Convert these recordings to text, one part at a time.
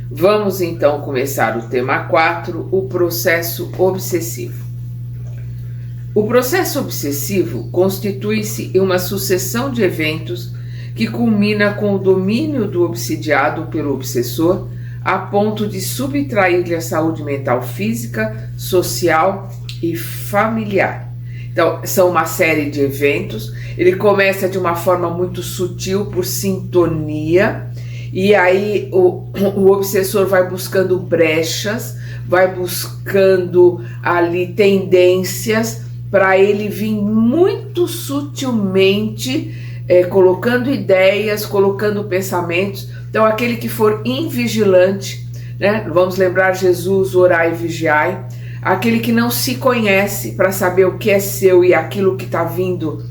Vamos então começar o tema 4, o processo obsessivo. O processo obsessivo constitui-se em uma sucessão de eventos que culmina com o domínio do obsidiado pelo obsessor a ponto de subtrair-lhe a saúde mental física, social e familiar. Então, são uma série de eventos. Ele começa de uma forma muito sutil, por sintonia, e aí o obsessor vai buscando brechas, vai buscando ali tendências para ele vir muito sutilmente, colocando ideias, colocando pensamentos. Então, aquele que for invigilante, né? Vamos lembrar Jesus, orai e vigiai. Aquele que não se conhece para saber o que é seu e aquilo que está vindo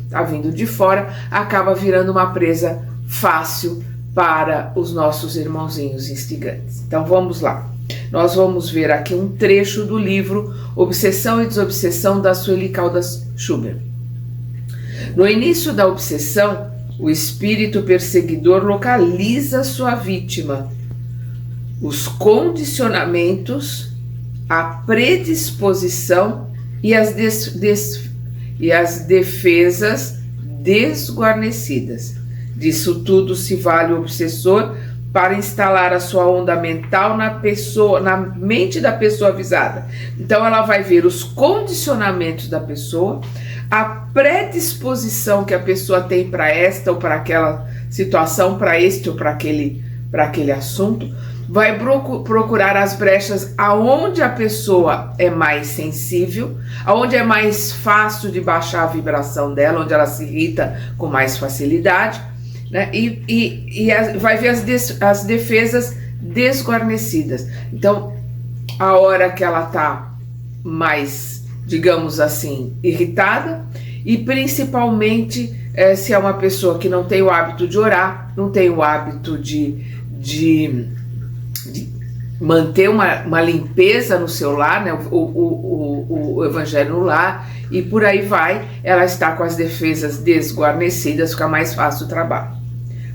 de fora, acaba virando uma presa fácil para os nossos irmãozinhos instigantes. Então vamos lá. Nós vamos ver aqui um trecho do livro Obsessão e Desobsessão, da Sueli Caldas Schubert. No início da obsessão, o espírito perseguidor localiza sua vítima. Os condicionamentos, a predisposição e as defesas desguarnecidas. Disso tudo se vale o obsessor para instalar a sua onda mental na mente da pessoa avisada. Então ela vai ver os condicionamentos da pessoa, a predisposição que a pessoa tem para esta ou para aquela situação, para este ou para aquele assunto. Vai procurar as brechas aonde a pessoa é mais sensível, aonde é mais fácil de baixar a vibração dela, onde ela se irrita com mais facilidade, né? Vai ver as defesas desguarnecidas. Então, a hora que ela está mais, digamos assim, irritada, e principalmente se é uma pessoa que não tem o hábito de orar, não tem o hábito de manter uma limpeza no seu lar, né? o evangelho no lar, e por aí vai, ela está com as defesas desguarnecidas, fica mais fácil o trabalho.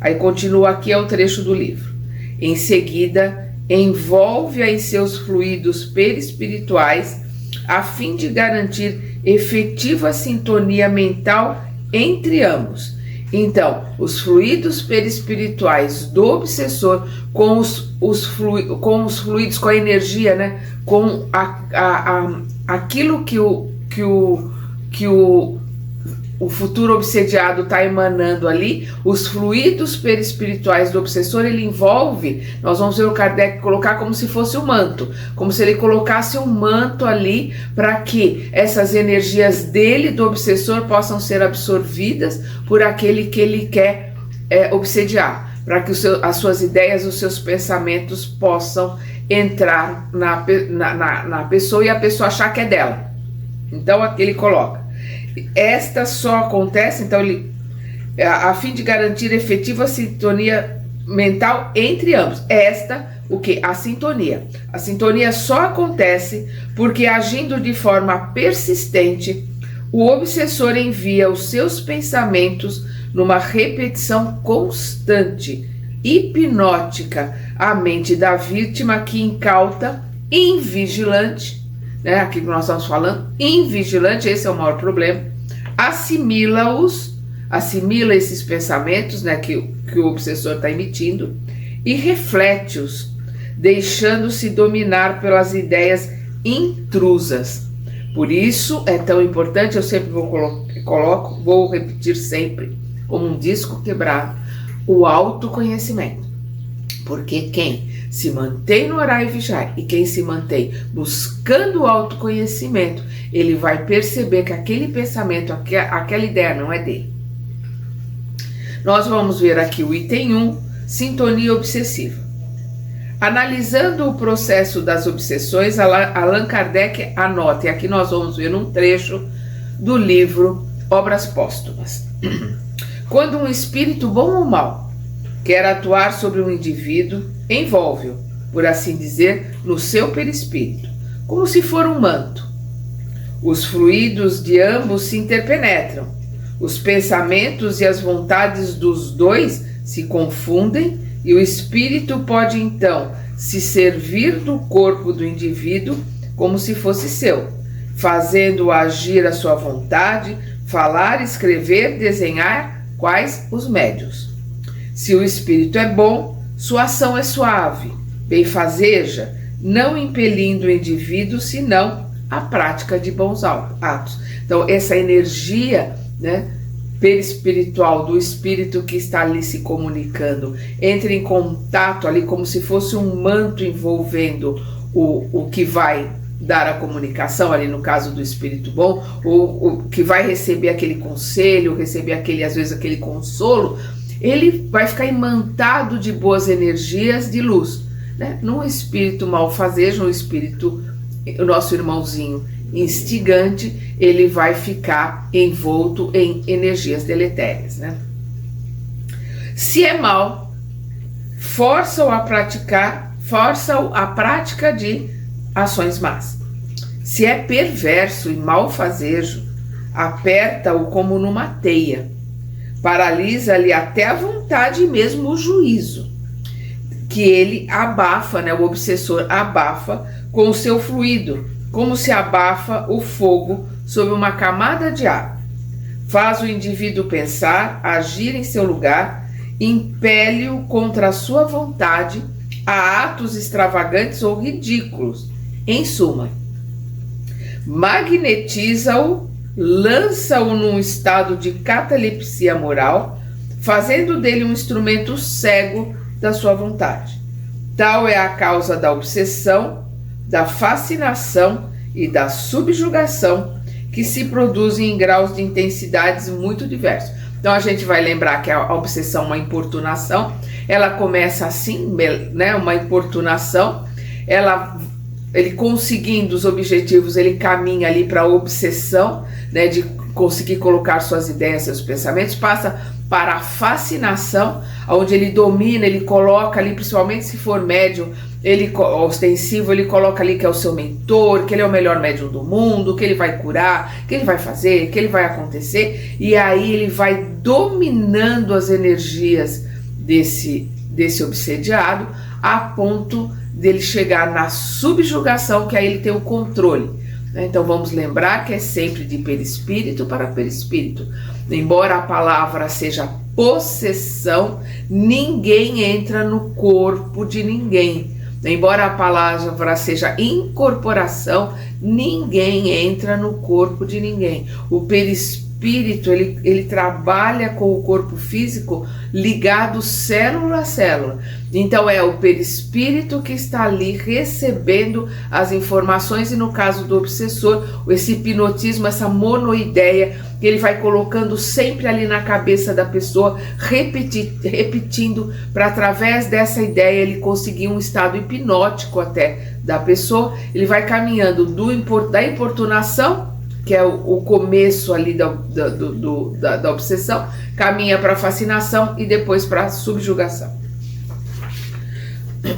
Aí continua aqui, é o trecho do livro. Em seguida, envolve-a em seus fluidos perispirituais a fim de garantir efetiva sintonia mental entre ambos. Então, os fluidos perispirituais do obsessor com os fluidos, com a energia, né? Com aquilo que o futuro obsediado está emanando ali, os fluidos perispirituais do obsessor, ele envolve, nós vamos ver o Kardec colocar como se fosse um manto, como se ele colocasse um manto ali para que essas energias dele, do obsessor, possam ser absorvidas por aquele que ele quer obsediar, para que as suas ideias, os seus pensamentos possam entrar na pessoa e a pessoa achar que é dela. Então aqui ele coloca. Esta só acontece, então, a fim de garantir efetiva sintonia mental entre ambos. O que? A sintonia. A sintonia só acontece porque, agindo de forma persistente, o obsessor envia os seus pensamentos numa repetição constante, hipnótica, à mente da vítima que, incauta, invigilante, né, aqui que nós estamos falando, invigilante, esse é o maior problema, assimila esses pensamentos, né, que o obsessor está emitindo, e reflete-os, deixando-se dominar pelas ideias intrusas. Por isso é tão importante, eu sempre vou repetir sempre, como um disco quebrado, o autoconhecimento. Porque quem se mantém no orar e vigiar, e quem se mantém buscando o autoconhecimento, ele vai perceber que aquele pensamento, aquela ideia não é dele. Nós vamos ver aqui o item 1, sintonia obsessiva. Analisando o processo das obsessões, Allan Kardec anota, e aqui nós vamos ver um trecho do livro Obras Póstumas. Quando um espírito bom ou mau quer atuar sobre um indivíduo, envolve-o, por assim dizer, no seu perispírito, como se for um manto. Os fluidos de ambos se interpenetram, os pensamentos e as vontades dos dois se confundem e o espírito pode então se servir do corpo do indivíduo como se fosse seu, fazendo-o agir à sua vontade, falar, escrever, desenhar, quais os médios. Se o espírito é bom, sua ação é suave, benfazeja, não impelindo o indivíduo, senão a prática de bons atos. Então, essa energia, né, perispiritual do espírito que está ali se comunicando, entra em contato ali como se fosse um manto envolvendo o que vai dar a comunicação, ali no caso do espírito bom, o que vai receber aquele conselho, receber aquele, às vezes, aquele consolo, ele vai ficar imantado de boas energias de luz, né? Num espírito malfazejo, um espírito, o nosso irmãozinho instigante, ele vai ficar envolto em energias deletérias, né? Se é mal, força-o a prática de ações más. Se é perverso e malfazejo, aperta-o como numa teia, paralisa-lhe até a vontade e mesmo o juízo, que ele abafa, né, o obsessor abafa com o seu fluido, como se abafa o fogo sob uma camada de água. Faz o indivíduo pensar, agir em seu lugar, impele-o contra a sua vontade a atos extravagantes ou ridículos. Em suma, magnetiza-o, lança-o num estado de catalepsia moral, fazendo dele um instrumento cego da sua vontade. Tal é a causa da obsessão, da fascinação e da subjugação que se produzem em graus de intensidades muito diversos. Então a gente vai lembrar que a obsessão é uma importunação, ela começa assim, né, uma importunação, ele conseguindo os objetivos, ele caminha ali para a obsessão, né, de conseguir colocar suas ideias, seus pensamentos, passa para a fascinação, onde ele domina, ele coloca ali, principalmente se for médium, ele ostensivo, ele coloca ali que é o seu mentor, que ele é o melhor médium do mundo, que ele vai curar, que ele vai fazer, que ele vai acontecer, e aí ele vai dominando as energias desse obsediado, a ponto dele chegar na subjugação, que aí ele tem o controle. Então vamos lembrar que é sempre de perispírito para perispírito. Embora a palavra seja possessão, ninguém entra no corpo de ninguém. Embora a palavra seja incorporação, ninguém entra no corpo de ninguém. O perispírito, ele trabalha com o corpo físico ligado célula a célula. Então é o perispírito que está ali recebendo as informações, e no caso do obsessor, esse hipnotismo, essa monoideia, que ele vai colocando sempre ali na cabeça da pessoa, repetindo, para através dessa ideia ele conseguir um estado hipnótico até da pessoa. Ele vai caminhando da importunação, que é o começo ali da obsessão, caminha para a fascinação e depois para a subjugação.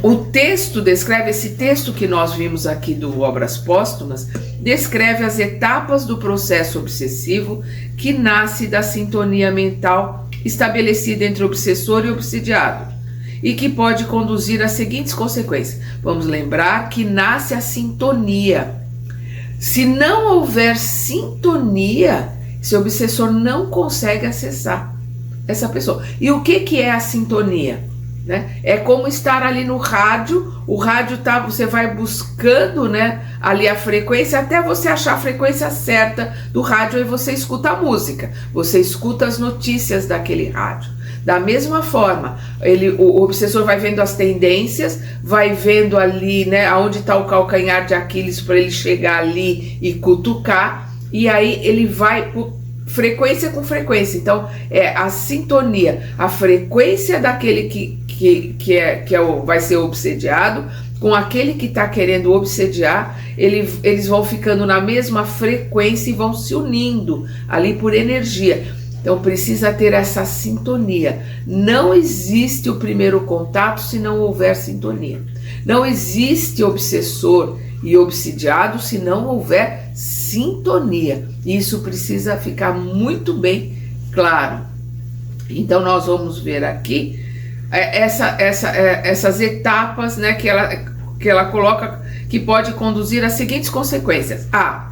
O texto descreve, esse texto que nós vimos aqui do Obras Póstumas, descreve as etapas do processo obsessivo que nasce da sintonia mental estabelecida entre o obsessor e o obsidiado, e que pode conduzir às seguintes consequências. Vamos lembrar que nasce a sintonia. Se não houver sintonia, esse obsessor não consegue acessar essa pessoa. E o que é a sintonia? Né? É como estar ali no rádio, o rádio você vai buscando, né, ali a frequência até você achar a frequência certa do rádio, e você escuta a música, você escuta as notícias daquele rádio. Da mesma forma, o obsessor vai vendo as tendências, vai vendo ali, né, aonde está o calcanhar de Aquiles para ele chegar ali e cutucar, e aí ele vai frequência com frequência. Então é a sintonia, a frequência daquele que vai ser obsediado com aquele que está querendo obsediar, eles vão ficando na mesma frequência e vão se unindo ali por energia. Então precisa ter essa sintonia. Não existe o primeiro contato se não houver sintonia. Não existe obsessor e obsidiado se não houver sintonia. Isso precisa ficar muito bem claro. Então nós vamos ver aqui essas etapas, né, que ela coloca, que pode conduzir às seguintes consequências. A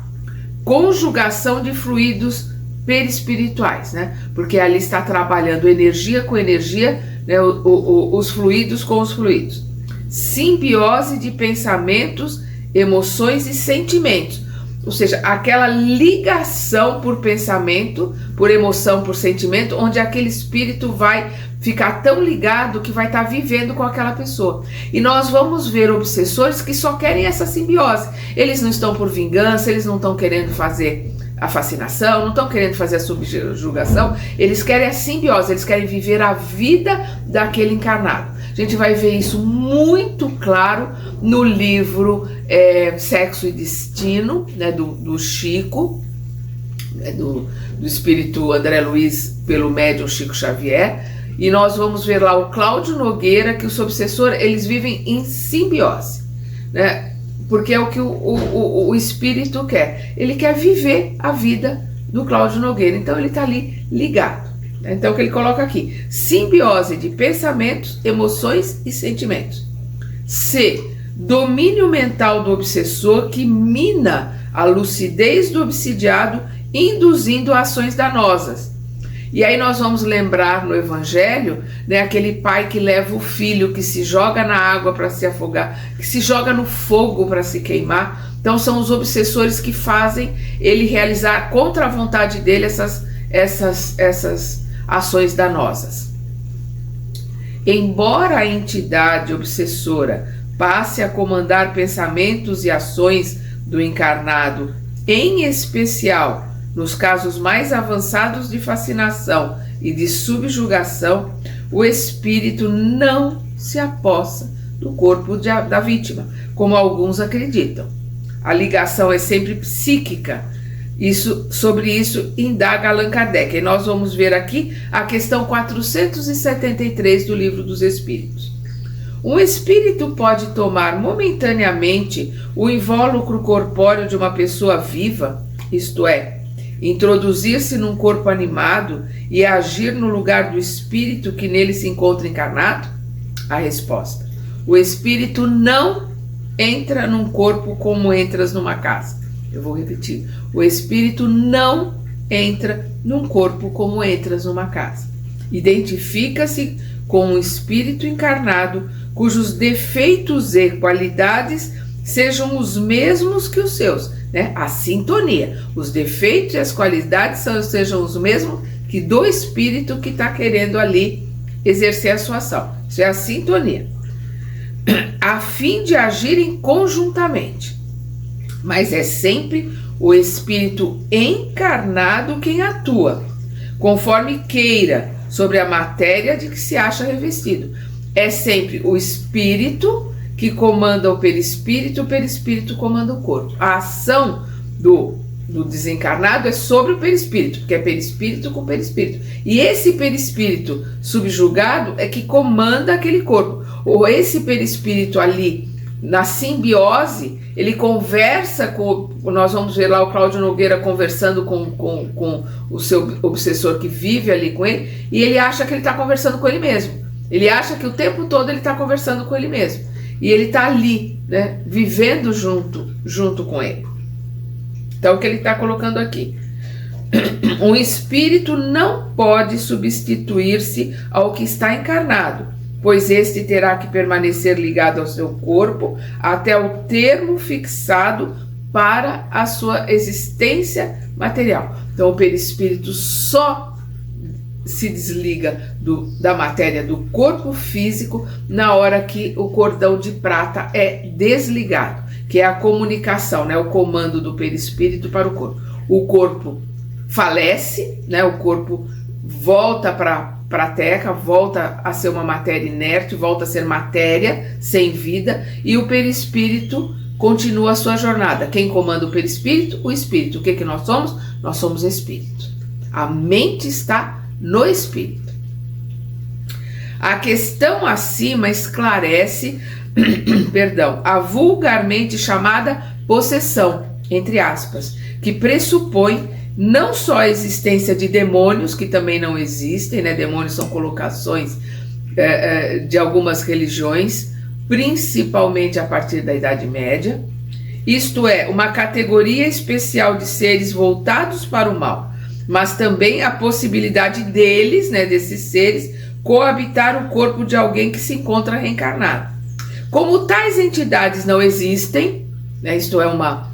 conjugação de fluidos perispirituais, né, porque ali está trabalhando energia com energia, né, os fluidos com os fluidos. Simbiose de pensamentos, emoções e sentimentos, ou seja, aquela ligação por pensamento, por emoção, por sentimento, onde aquele espírito vai ficar tão ligado que vai estar vivendo com aquela pessoa. E nós vamos ver obsessores que só querem essa simbiose. Eles não estão por vingança, eles não estão querendo fazer a fascinação, não estão querendo fazer a subjugação, eles querem a simbiose, eles querem viver a vida daquele encarnado. A gente vai ver isso muito claro no livro Sexo e Destino, né, do Chico, né, do espírito André Luiz pelo médium Chico Xavier, e nós vamos ver lá o Cláudio Nogueira, que os obsessores, eles vivem em simbiose, né, porque é o que o espírito quer. Ele quer viver a vida do Cláudio Nogueira, então ele está ali ligado. Então, o que ele coloca aqui? Simbiose de pensamentos, emoções e sentimentos. C. Domínio mental do obsessor que mina a lucidez do obsidiado, induzindo ações danosas. E aí nós vamos lembrar no Evangelho, né, aquele pai que leva o filho, que se joga na água para se afogar, que se joga no fogo para se queimar. Então, são os obsessores que fazem ele realizar contra a vontade dele essas ações danosas. Embora a entidade obsessora passe a comandar pensamentos e ações do encarnado, em especial nos casos mais avançados de fascinação e de subjugação, o espírito não se apossa do corpo da vítima, como alguns acreditam. A ligação é sempre psíquica. Sobre isso indaga Allan Kardec. E nós vamos ver aqui a questão 473 do Livro dos Espíritos. Um espírito pode tomar momentaneamente o invólucro corpóreo de uma pessoa viva, isto é, introduzir-se num corpo animado e agir no lugar do espírito que nele se encontra encarnado? A resposta: o espírito não entra num corpo como entras numa casa. Eu vou repetir. O espírito não entra num corpo como entras numa casa. Identifica-se com um espírito encarnado cujos defeitos e qualidades sejam os mesmos que os seus, né? A sintonia. Os defeitos e as qualidades sejam os mesmos que do espírito que está querendo ali exercer a sua ação. Isso é a sintonia. A fim de agirem conjuntamente. Mas é sempre o espírito encarnado quem atua, conforme queira, sobre a matéria de que se acha revestido. É sempre o espírito que comanda o perispírito comanda o corpo. A ação do desencarnado é sobre o perispírito, porque é perispírito com perispírito. E esse perispírito subjugado é que comanda aquele corpo. Ou esse perispírito ali, na simbiose, ele conversa com, nós vamos ver lá o Cláudio Nogueira conversando com o seu obsessor que vive ali com ele, e ele acha que ele está conversando com ele mesmo. Ele acha que o tempo todo ele está conversando com ele mesmo. E ele está ali, né, vivendo junto com ele. Então, o que ele está colocando aqui? Um espírito não pode substituir-se ao que está encarnado, pois este terá que permanecer ligado ao seu corpo até o termo fixado para a sua existência material. Então, o perispírito só se desliga da matéria do corpo físico na hora que o cordão de prata é desligado, que é a comunicação, né, o comando do perispírito para o corpo. O corpo falece, né, o corpo volta para a terra, volta a ser uma matéria inerte, volta a ser matéria sem vida, e o perispírito continua a sua jornada. Quem comanda o perispírito? O espírito. O que nós somos? Nós somos espírito. A mente está no espírito. A questão acima esclarece, a vulgarmente chamada possessão, entre aspas, que pressupõe não só a existência de demônios, que também não existem, né? Demônios são colocações de algumas religiões, principalmente a partir da Idade Média. Isto é, uma categoria especial de seres voltados para o mal, mas também a possibilidade deles, né, desses seres, coabitar o corpo de alguém que se encontra reencarnado. Como tais entidades não existem, né, isto é uma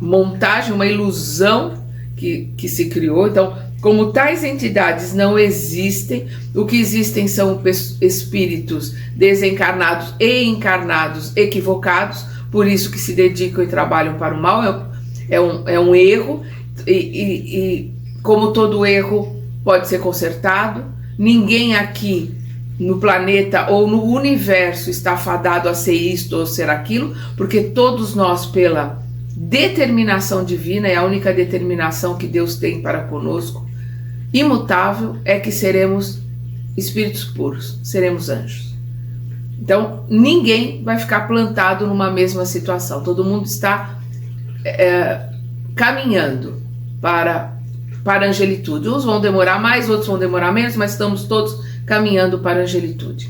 montagem, uma ilusão que se criou. Então, como tais entidades não existem, o que existem são espíritos desencarnados e encarnados equivocados, por isso que se dedicam e trabalham para o mal. É um erro, e como todo erro pode ser consertado, ninguém aqui no planeta ou no universo está fadado a ser isto ou ser aquilo, porque todos nós, pela determinação divina, é a única determinação que Deus tem para conosco, imutável, é que seremos espíritos puros, seremos anjos. Então, ninguém vai ficar plantado numa mesma situação. Todo mundo está caminhando para a angelitude. Uns vão demorar mais, outros vão demorar menos, mas estamos todos caminhando para a angelitude.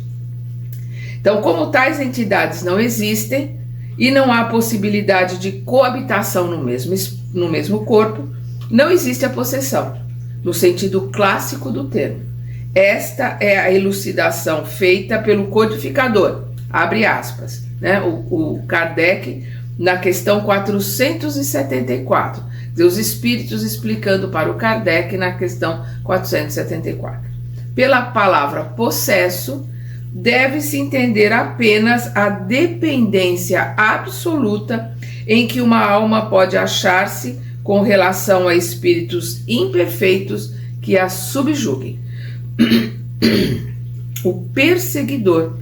Então, como tais entidades não existem e não há possibilidade de coabitação no mesmo corpo, não existe a possessão, no sentido clássico do termo. Esta é a elucidação feita pelo codificador, abre aspas, né? O Kardec, na questão 474, os espíritos explicando para o Kardec na questão 474. Pela palavra possesso, deve-se entender apenas a dependência absoluta em que uma alma pode achar-se com relação a espíritos imperfeitos que a subjuguem. O perseguidor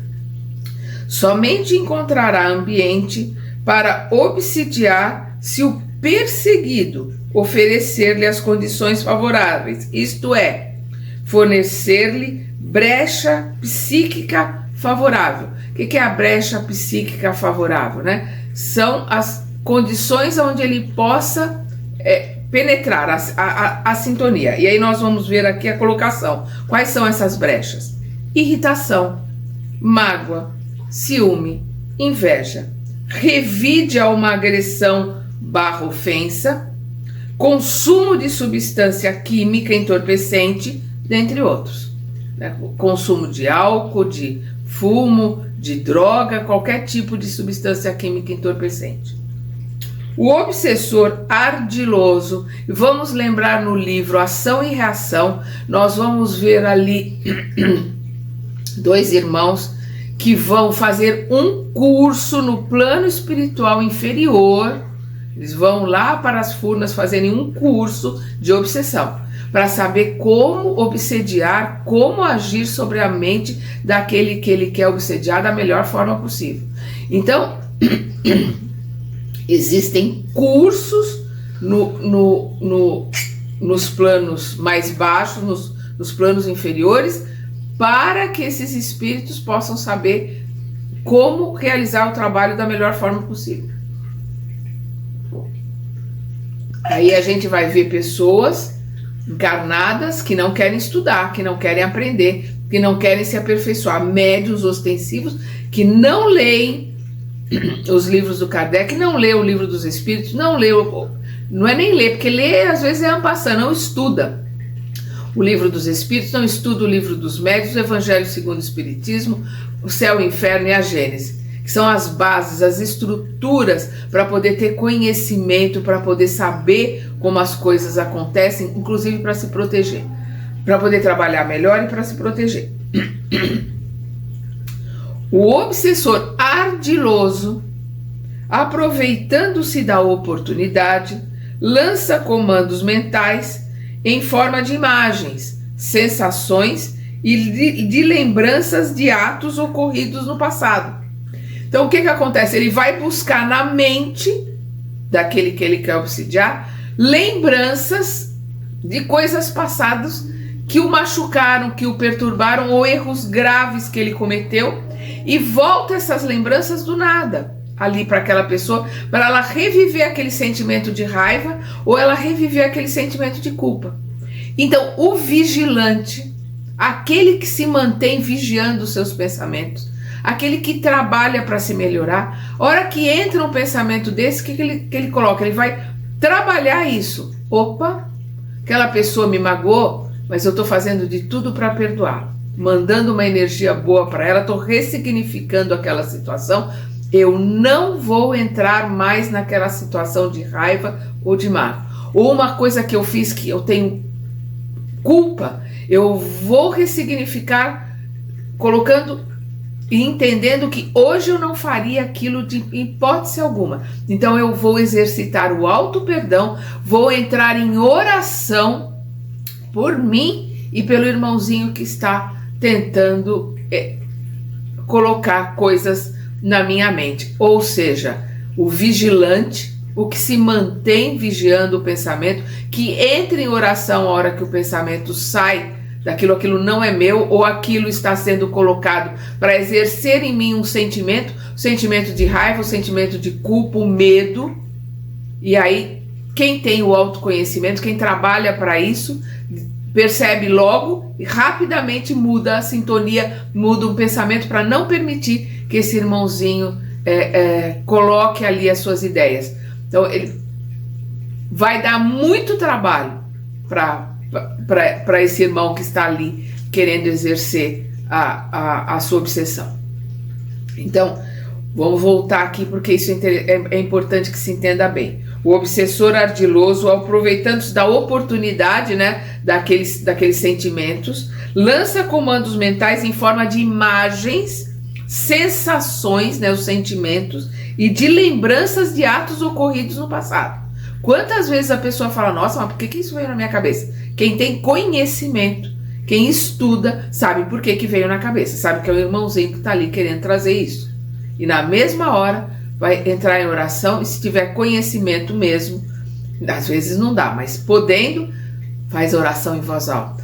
somente encontrará ambiente para obsidiar se o perseguido oferecer-lhe as condições favoráveis, isto é, fornecer-lhe brecha psíquica favorável. O que é a brecha psíquica favorável, né? São as condições onde ele possa penetrar a sintonia. E aí nós vamos ver aqui a colocação. Quais são essas brechas? Irritação, mágoa, ciúme, inveja, revide a uma agressão / ofensa, consumo de substância química entorpecente, dentre outros. Consumo de álcool, de fumo, de droga, qualquer tipo de substância química entorpecente. O obsessor ardiloso, vamos lembrar no livro Ação e Reação, nós vamos ver ali dois irmãos que vão fazer um curso no plano espiritual inferior. Eles vão lá para as Furnas fazerem um curso de obsessão, para saber como obsediar, como agir sobre a mente daquele que ele quer obsediar da melhor forma possível. Então, existem cursos nos planos mais baixos, nos planos inferiores, para que esses espíritos possam saber como realizar o trabalho da melhor forma possível. Aí a gente vai ver pessoas encarnadas que não querem estudar, que não querem aprender, que não querem se aperfeiçoar, médiuns ostensivos que não leem os livros do Kardec, não lê o livro dos Espíritos, não é nem ler, porque ler às vezes é passando, não estuda o livro dos Espíritos, não estuda o livro dos Médiuns, o Evangelho segundo o Espiritismo, o Céu, o Inferno e a Gênese, que são as bases, as estruturas para poder ter conhecimento, para poder saber como as coisas acontecem, inclusive para se proteger, para poder trabalhar melhor e para se proteger. O obsessor ardiloso, aproveitando-se da oportunidade, lança comandos mentais em forma de imagens, sensações e de lembranças de atos ocorridos no passado. Então o que acontece? Ele vai buscar na mente daquele que ele quer obsidiar lembranças de coisas passadas que o machucaram, que o perturbaram, ou erros graves que ele cometeu, e volta essas lembranças do nada ali para aquela pessoa, para ela reviver aquele sentimento de raiva ou ela reviver aquele sentimento de culpa. Então o vigilante, aquele que se mantém vigiando os seus pensamentos, aquele que trabalha para se melhorar. A hora que entra um pensamento desse, o que ele coloca? Ele vai trabalhar isso. Opa, aquela pessoa me magoou, mas eu estou fazendo de tudo para perdoar, mandando uma energia boa para ela, estou ressignificando aquela situação. Eu não vou entrar mais naquela situação de raiva ou de mágoa. Ou uma coisa que eu fiz que eu tenho culpa, eu vou ressignificar colocando e entendendo que hoje eu não faria aquilo de hipótese alguma. Então eu vou exercitar o auto-perdão, vou entrar em oração por mim e pelo irmãozinho que está tentando colocar coisas na minha mente. Ou seja, o vigilante, o que se mantém vigiando o pensamento, que entra em oração a hora que o pensamento sai daquilo, aquilo não é meu, ou aquilo está sendo colocado para exercer em mim um sentimento, o sentimento de raiva, o sentimento de culpa, o medo. E aí, quem tem o autoconhecimento, quem trabalha para isso, percebe logo e rapidamente muda a sintonia, muda o pensamento para não permitir que esse irmãozinho coloque ali as suas ideias. Então, ele vai dar muito trabalho para esse irmão que está ali querendo exercer a sua obsessão. Então, vamos voltar aqui porque isso é importante que se entenda bem. O obsessor ardiloso, aproveitando-se da oportunidade, né, daqueles sentimentos, lança comandos mentais em forma de imagens, sensações, né, os sentimentos, e de lembranças de atos ocorridos no passado. Quantas vezes a pessoa fala, nossa, mas por que isso veio na minha cabeça? Quem tem conhecimento, quem estuda, sabe por que veio na cabeça, sabe que é o irmãozinho que está ali querendo trazer isso. E na mesma hora vai entrar em oração, e se tiver conhecimento mesmo, às vezes não dá, mas podendo, faz oração em voz alta,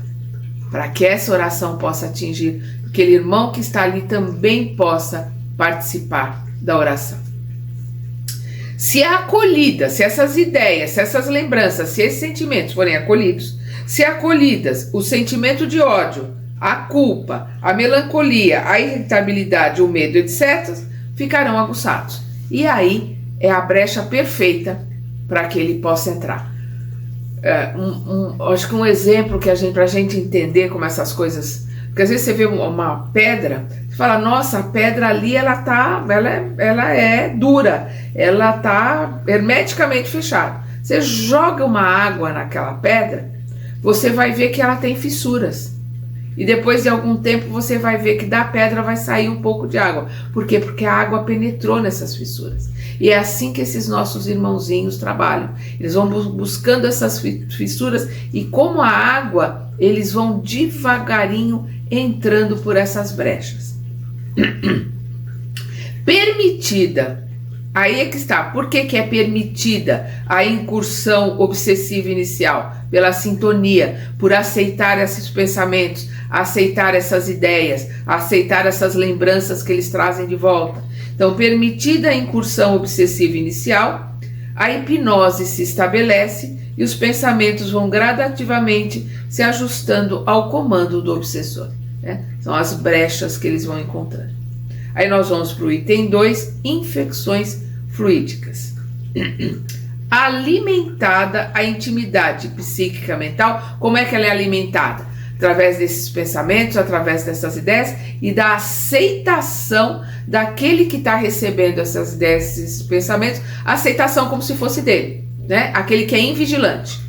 para que essa oração possa atingir aquele irmão que está ali, também possa participar da oração. Se é acolhida, se essas ideias, se essas lembranças, se esses sentimentos forem acolhidos, se acolhidas o sentimento de ódio, a culpa, a melancolia, a irritabilidade, o medo, etc., ficarão aguçados. E aí é a brecha perfeita para que ele possa entrar. Acho que um exemplo que para a gente entender como essas coisas... Porque às vezes você vê uma pedra, você fala, nossa, a pedra ali ela é dura, ela está hermeticamente fechada. Você joga uma água naquela pedra, você vai ver que ela tem fissuras. E depois de algum tempo você vai ver que da pedra vai sair um pouco de água. Por quê? Porque a água penetrou nessas fissuras. E é assim que esses nossos irmãozinhos trabalham. Eles vão buscando essas fissuras e como a água, eles vão devagarinho entrando por essas brechas. Permitida. Aí é que está. Por que é permitida a incursão obsessiva inicial? Pela sintonia, por aceitar esses pensamentos, aceitar essas ideias, aceitar essas lembranças que eles trazem de volta. Então, permitida a incursão obsessiva inicial, a hipnose se estabelece e os pensamentos vão gradativamente se ajustando ao comando do obsessor. Né? São as brechas que eles vão encontrando. Aí nós vamos para o item 2, infecções fluídicas. Alimentada a intimidade psíquica mental. Como é que ela é alimentada? Através desses pensamentos, através dessas ideias e da aceitação daquele que está recebendo essas ideias, esses pensamentos, aceitação como se fosse dele, né? Aquele que é invigilante.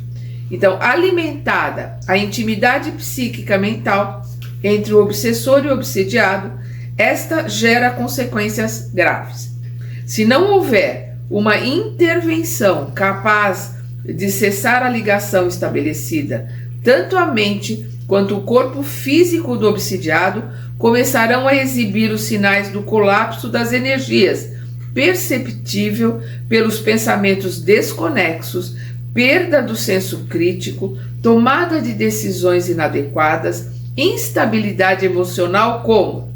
Então, alimentada a intimidade psíquica mental entre o obsessor e o obsediado, esta gera consequências graves. Se não houver uma intervenção capaz de cessar a ligação estabelecida, tanto a mente quanto o corpo físico do obsidiado começarão a exibir os sinais do colapso das energias, perceptível pelos pensamentos desconexos, perda do senso crítico, tomada de decisões inadequadas, instabilidade emocional, como?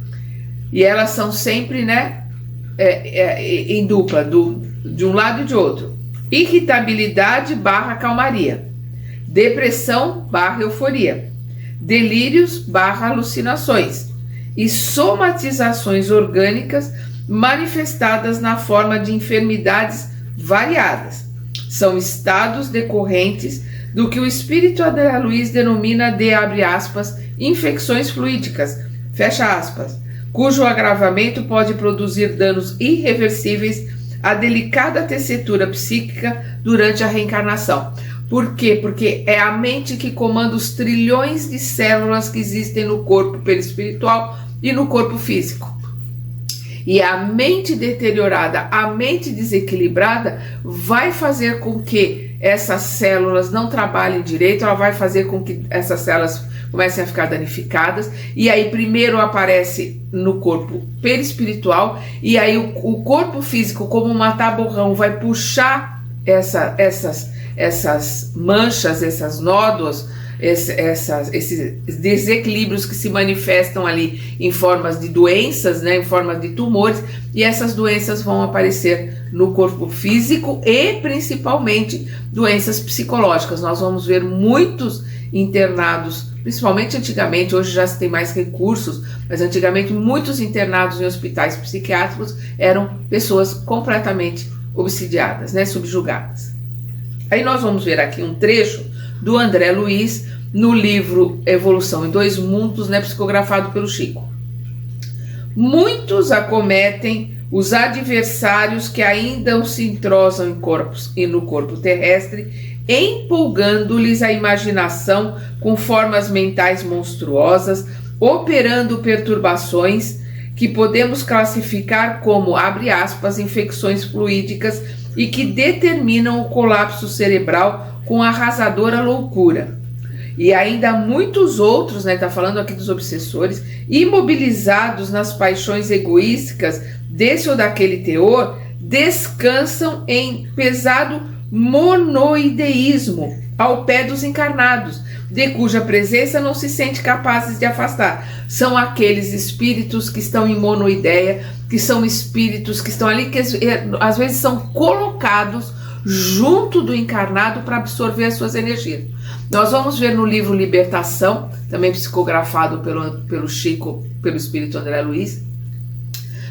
E elas são sempre, né, em dupla, de um lado e de outro. Irritabilidade / calmaria. Depressão / euforia. delírios/alucinações e somatizações orgânicas manifestadas na forma de enfermidades variadas. São estados decorrentes do que o espírito André Luiz denomina de, abre aspas, infecções fluídicas, fecha aspas, cujo agravamento pode produzir danos irreversíveis à delicada tessitura psíquica durante a reencarnação. Por quê? Porque é a mente que comanda os trilhões de células que existem no corpo perispiritual e no corpo físico. E a mente deteriorada, a mente desequilibrada vai fazer com que essas células não trabalhem direito, ela vai fazer com que essas células comecem a ficar danificadas, e aí primeiro aparece no corpo perispiritual, e aí o corpo físico, como um mata-borrão, vai puxar essas manchas, essas nódulos, esses desequilíbrios que se manifestam ali em formas de doenças, né, em formas de tumores, e essas doenças vão aparecer no corpo físico e principalmente doenças psicológicas. Nós vamos ver muitos internados, principalmente antigamente, hoje já se tem mais recursos, mas antigamente muitos internados em hospitais psiquiátricos eram pessoas completamente obsidiadas, né, subjugadas. Aí nós vamos ver aqui um trecho do André Luiz no livro Evolução em Dois Mundos, né, psicografado pelo Chico. Muitos acometem os adversários que ainda se entrosam no corpo terrestre, empolgando-lhes a imaginação com formas mentais monstruosas, operando perturbações que podemos classificar como, abre aspas, infecções fluídicas e que determinam o colapso cerebral com arrasadora loucura. E ainda muitos outros, né, tá falando aqui dos obsessores, imobilizados nas paixões egoísticas desse ou daquele teor, descansam em pesado monoideísmo ao pé dos encarnados, de cuja presença não se sente capazes de afastar. São aqueles espíritos que estão em monoideia, que são espíritos que estão ali, que às vezes são colocados junto do encarnado para absorver as suas energias. Nós vamos ver no livro Libertação, também psicografado pelo Chico, pelo espírito André Luiz.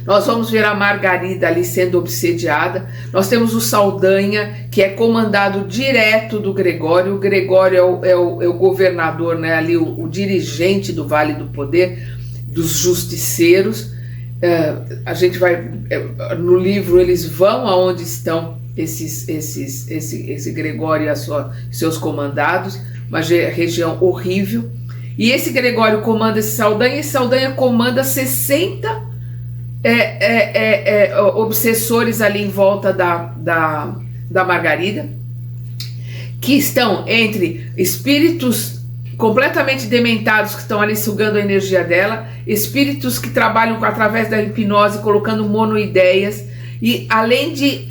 Nós vamos ver a Margarida ali sendo obsediada. Nós temos o Saldanha, que é comandado direto do Gregório. O Gregório é o governador, né, ali o dirigente do Vale do Poder, dos justiceiros. A gente vai, no livro eles vão aonde estão esse Gregório e seus comandados, uma região horrível. E esse Gregório comanda esse Saldanha, e esse Saldanha comanda 60 obsessores ali em volta da Margarida, que estão entre espíritos completamente dementados que estão ali sugando a energia dela, espíritos que trabalham através da hipnose, colocando monoideias, e além de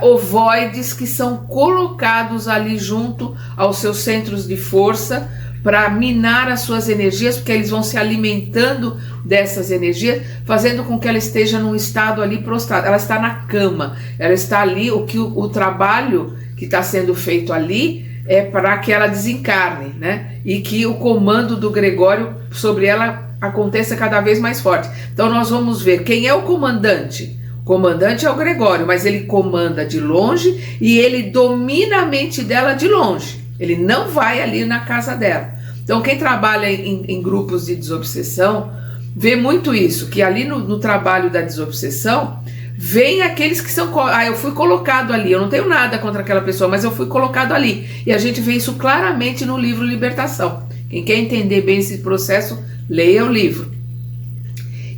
ovoides que são colocados ali junto aos seus centros de força para minar as suas energias, porque eles vão se alimentando dessas energias, fazendo com que ela esteja num estado ali prostrado. Ela está na cama, ela está ali, o trabalho que está sendo feito ali é para que ela desencarne, né? E que o comando do Gregório sobre ela aconteça cada vez mais forte. Então nós vamos ver quem é o comandante. O comandante é o Gregório, mas ele comanda de longe e ele domina a mente dela de longe. Ele não vai ali na casa dela. Então quem trabalha em grupos de desobsessão vê muito isso, que ali no trabalho da desobsessão vem aqueles que são, eu fui colocado ali, eu não tenho nada contra aquela pessoa, mas eu fui colocado ali. E a gente vê isso claramente no livro Libertação. Quem quer entender bem esse processo, leia o livro.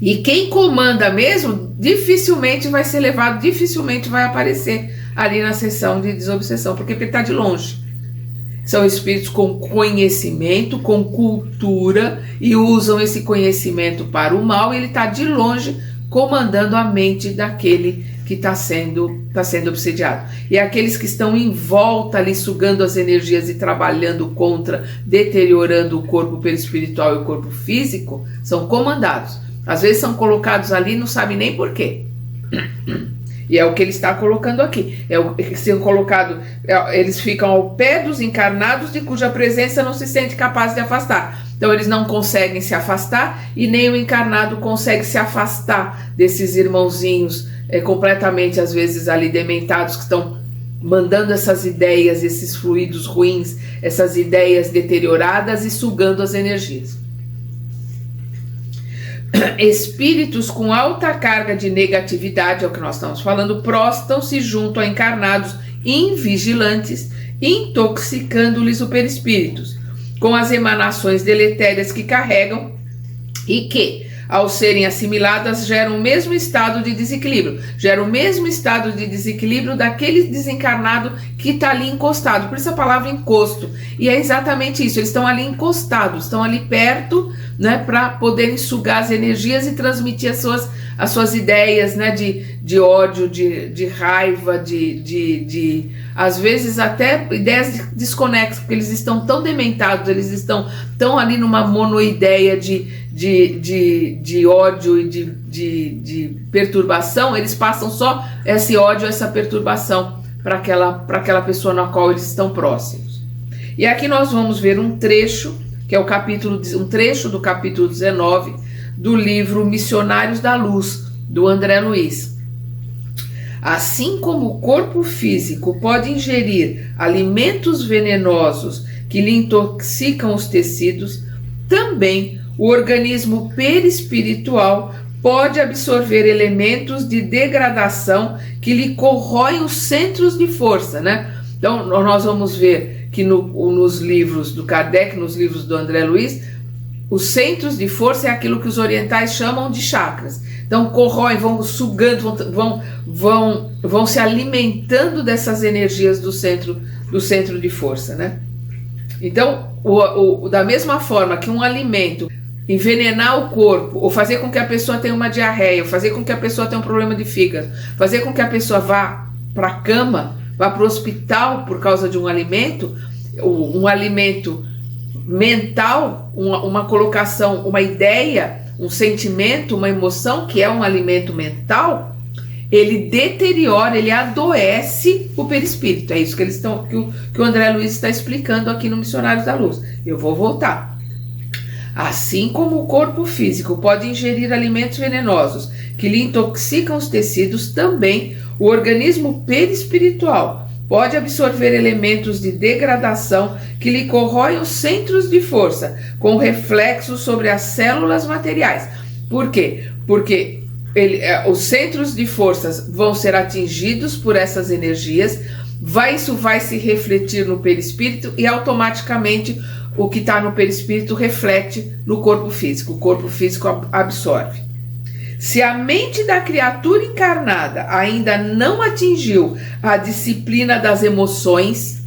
E quem comanda mesmo, dificilmente vai ser levado, dificilmente vai aparecer ali na sessão de desobsessão, porque ele está de longe. São espíritos com conhecimento, com cultura, e usam esse conhecimento para o mal, e ele está de longe comandando a mente daquele que está sendo obsediado. E aqueles que estão em volta ali, sugando as energias e trabalhando contra, deteriorando o corpo perispiritual e o corpo físico, são comandados. Às vezes são colocados ali e não sabem nem por quê. E é o que ele está colocando aqui. Eles ficam ao pé dos encarnados, de cuja presença não se sente capaz de afastar. Então eles não conseguem se afastar e nem o encarnado consegue se afastar desses irmãozinhos completamente, às vezes, ali dementados, que estão mandando essas ideias, esses fluidos ruins, essas ideias deterioradas e sugando as energias. Espíritos com alta carga de negatividade, é o que nós estamos falando, prostam-se junto a encarnados invigilantes, intoxicando-lhes o perispíritos, com as emanações deletérias que carregam e que, ao serem assimiladas, geram o mesmo estado de desequilíbrio. Gera o mesmo estado de desequilíbrio daquele desencarnado que está ali encostado. Por isso a palavra encosto. E é exatamente isso, eles estão ali encostados, estão ali perto, né, para poderem sugar as energias e transmitir as suas ideias, né, de ódio, de raiva, às vezes até ideias desconexas, porque eles estão tão dementados, eles estão tão ali numa monoideia de ódio e de perturbação, eles passam só esse ódio, essa perturbação para aquela pessoa na qual eles estão próximos. E aqui nós vamos ver um trecho, que é um trecho do capítulo 19 do livro Missionários da Luz, do André Luiz. Assim como o corpo físico pode ingerir alimentos venenosos que lhe intoxicam os tecidos, também o organismo perispiritual pode absorver elementos de degradação que lhe corroem os centros de força, né? Então, nós vamos ver que nos livros do Kardec, nos livros do André Luiz, os centros de força é aquilo que os orientais chamam de chakras. Então, corroem, vão sugando, vão se alimentando dessas energias do centro de força, né? Então, da mesma forma que um alimento envenenar o corpo, ou fazer com que a pessoa tenha uma diarreia, ou fazer com que a pessoa tenha um problema de fígado, fazer com que a pessoa vá para a cama, vá para o hospital por causa de um alimento mental, uma colocação, uma ideia, um sentimento, uma emoção, que é um alimento mental, ele deteriora, ele adoece o perispírito. É isso que que o André Luiz está explicando aqui no Missionários da Luz. Eu vou voltar. Assim como o corpo físico pode ingerir alimentos venenosos que lhe intoxicam os tecidos, também o organismo perispiritual pode absorver elementos de degradação que lhe corroem os centros de força, com reflexos sobre as células materiais. Por quê? Porque os centros de forças vão ser atingidos por essas energias, isso vai se refletir no perispírito e automaticamente o que está no perispírito reflete no corpo físico. O corpo físico absorve. Se a mente da criatura encarnada ainda não atingiu a disciplina das emoções,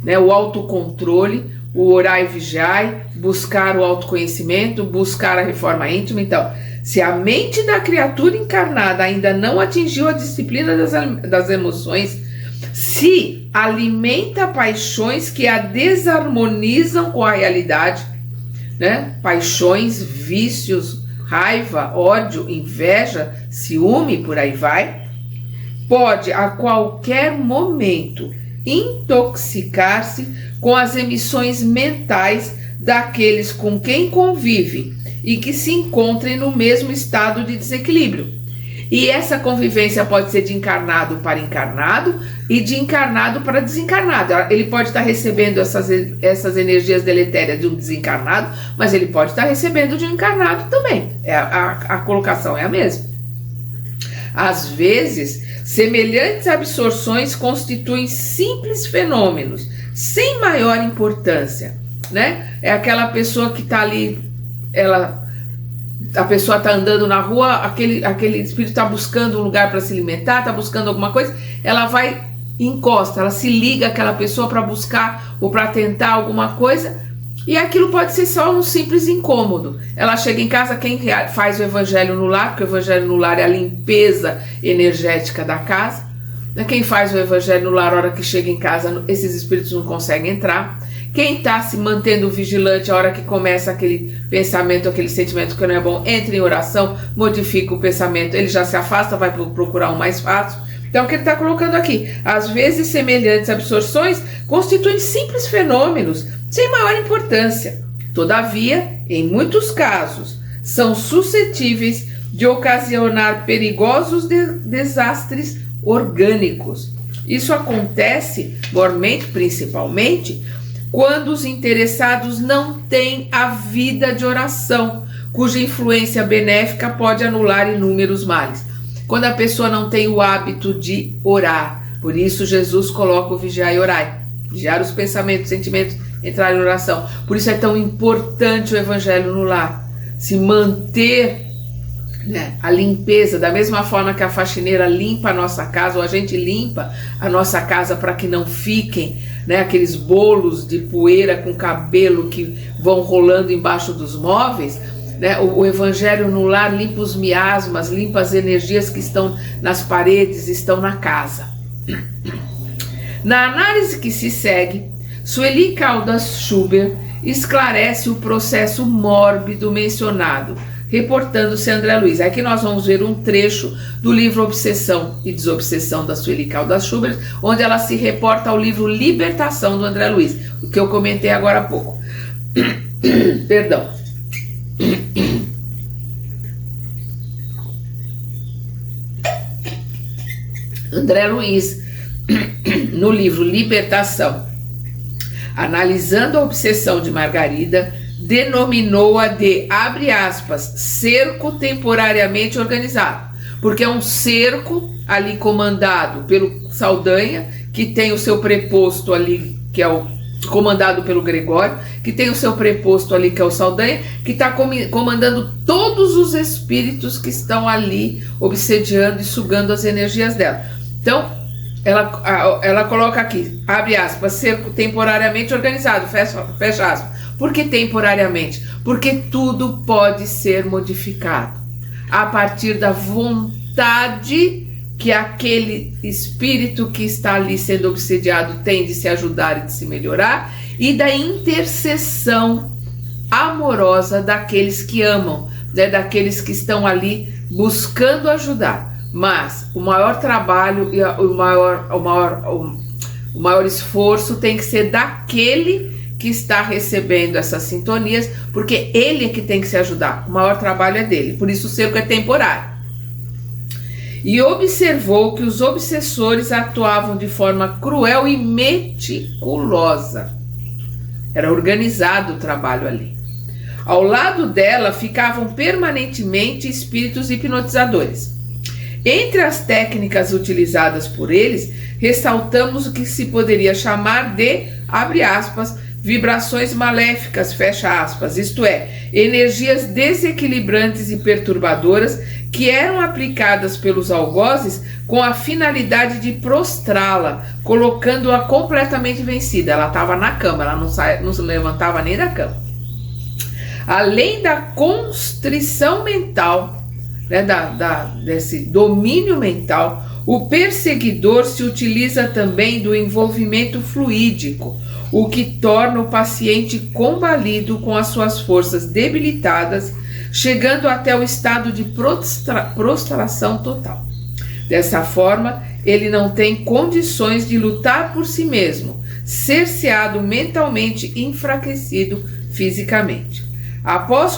né, o autocontrole, o orar e vigiar, buscar o autoconhecimento, buscar a reforma íntima, então, se a mente da criatura encarnada ainda não atingiu a disciplina das emoções, se alimenta paixões que a desarmonizam com a realidade, né? Paixões, vícios, raiva, ódio, inveja, ciúme, por aí vai, pode a qualquer momento intoxicar-se com as emissões mentais daqueles com quem convive e que se encontrem no mesmo estado de desequilíbrio. E essa convivência pode ser de encarnado para encarnado e de encarnado para desencarnado. Ele pode estar recebendo essas energias deletérias de um desencarnado, mas ele pode estar recebendo de um encarnado também. A colocação é a mesma. Às vezes, semelhantes absorções constituem simples fenômenos, sem maior importância, né? É aquela pessoa que está ali, a pessoa está andando na rua, aquele espírito está buscando um lugar para se alimentar, está buscando alguma coisa, ela vai e encosta, ela se liga àquela pessoa para buscar ou para tentar alguma coisa, e aquilo pode ser só um simples incômodo. Ela chega em casa, quem faz o evangelho no lar, porque o evangelho no lar é a limpeza energética da casa, né? Quem faz o evangelho no lar, a hora que chega em casa, esses espíritos não conseguem entrar. Quem está se mantendo vigilante, a hora que começa aquele pensamento, aquele sentimento que não é bom, entra em oração, modifica o pensamento, ele já se afasta, vai procurar um mais fácil. Então, o que ele está colocando aqui? Às vezes, semelhantes absorções constituem simples fenômenos, sem maior importância. Todavia, em muitos casos, são suscetíveis de ocasionar perigosos desastres orgânicos. Isso acontece, mormente, principalmente, quando os interessados não têm a vida de oração, cuja influência benéfica pode anular inúmeros males. Quando a pessoa não tem o hábito de orar, por isso Jesus coloca o vigiar e orai. Vigiar os pensamentos, sentimentos, entrar em oração. Por isso é tão importante o evangelho no lar. Se manter, né, a limpeza, da mesma forma que a faxineira limpa a nossa casa, ou a gente limpa a nossa casa para que não fiquem, né, aqueles bolos de poeira com cabelo que vão rolando embaixo dos móveis, né? O evangelho no lar limpa os miasmas, limpa as energias que estão nas paredes, estão na casa. Na análise que se segue, Sueli Caldas Schubert esclarece o processo mórbido mencionado, reportando-se a André Luiz. Aqui nós vamos ver um trecho do livro Obsessão e Desobsessão da Sueli Caldas Schubert, onde ela se reporta ao livro Libertação do André Luiz, o que eu comentei agora há pouco. Perdão. André Luiz, no livro Libertação, analisando a obsessão de Margarida, denominou-a de, abre aspas, cerco temporariamente organizado, porque é um cerco ali comandado pelo Saldanha, que tem o seu preposto ali, que é o comandado pelo Gregório, que tem o seu preposto ali, que é o Saldanha, que está comandando todos os espíritos que estão ali obsediando e sugando as energias dela. Então, ela coloca aqui, abre aspas, cerco temporariamente organizado, fecha aspas. Por que temporariamente? Porque tudo pode ser modificado a partir da vontade que aquele espírito que está ali sendo obsediado tem de se ajudar e de se melhorar, e da intercessão amorosa daqueles que amam, né, daqueles que estão ali buscando ajudar. Mas o maior trabalho e o maior esforço tem que ser daquele que está recebendo essas sintonias, porque ele é que tem que se ajudar. O maior trabalho é dele, por isso o cerco é temporário. E observou que os obsessores atuavam de forma cruel e meticulosa. Era organizado o trabalho ali. Ao lado dela ficavam permanentemente espíritos hipnotizadores. Entre as técnicas utilizadas por eles, ressaltamos o que se poderia chamar de, abre aspas, vibrações maléficas, fecha aspas, isto é, energias desequilibrantes e perturbadoras que eram aplicadas pelos algozes com a finalidade de prostrá-la, colocando-a completamente vencida. Ela estava na cama, ela não se levantava nem da cama. Além da constrição mental, né, desse domínio mental, o perseguidor se utiliza também do envolvimento fluídico, o que torna o paciente combalido com as suas forças debilitadas, chegando até o estado de prostração total. Dessa forma, ele não tem condições de lutar por si mesmo, cerceado mentalmente, enfraquecido fisicamente. Após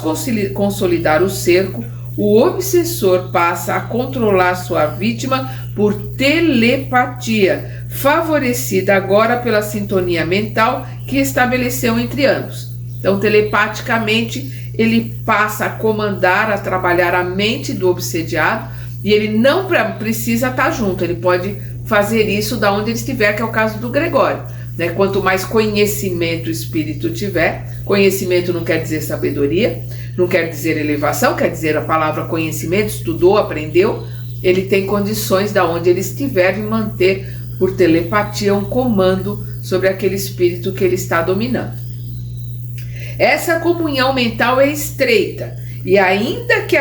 consolidar o cerco, o obsessor passa a controlar sua vítima por telepatia, favorecida agora pela sintonia mental que estabeleceu entre ambos. Então, telepaticamente, ele passa a comandar, a trabalhar a mente do obsediado, e ele não precisa estar junto, ele pode fazer isso da onde ele estiver, que é o caso do Gregório, né? Quanto mais conhecimento o espírito tiver, conhecimento não quer dizer sabedoria, não quer dizer elevação, quer dizer a palavra conhecimento, estudou, aprendeu, ele tem condições da onde ele estiver de manter por telepatia um comando sobre aquele espírito que ele está dominando. Essa comunhão mental é estreita, e ainda que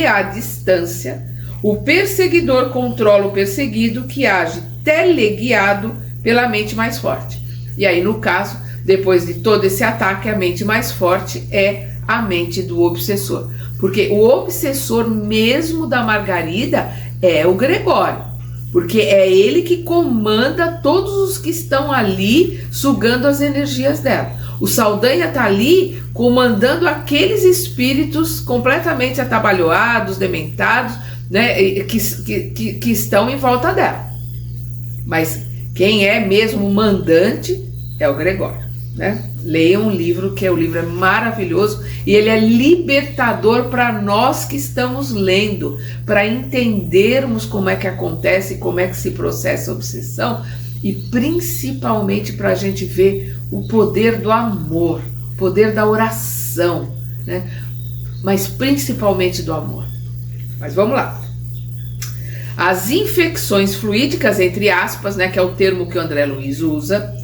à distância, o perseguidor controla o perseguido, que age teleguiado pela mente mais forte. E aí, no caso, depois de todo esse ataque, a mente mais forte é a mente do obsessor. Porque o obsessor mesmo da Margarida é o Gregório. Porque é ele que comanda todos os que estão ali sugando as energias dela. O Saldanha está ali comandando aqueles espíritos completamente atabalhoados, dementados, né, que estão em volta dela. Mas quem é mesmo o mandante é o Gregório, né? Leiam um livro, que o livro é maravilhoso e ele é libertador para nós que estamos lendo, para entendermos como é que acontece, como é que se processa a obsessão e principalmente para a gente ver o poder do amor, o poder da oração, né? Mas principalmente do amor. Mas vamos lá. As infecções fluídicas, entre aspas, né, que é o termo que o André Luiz usa,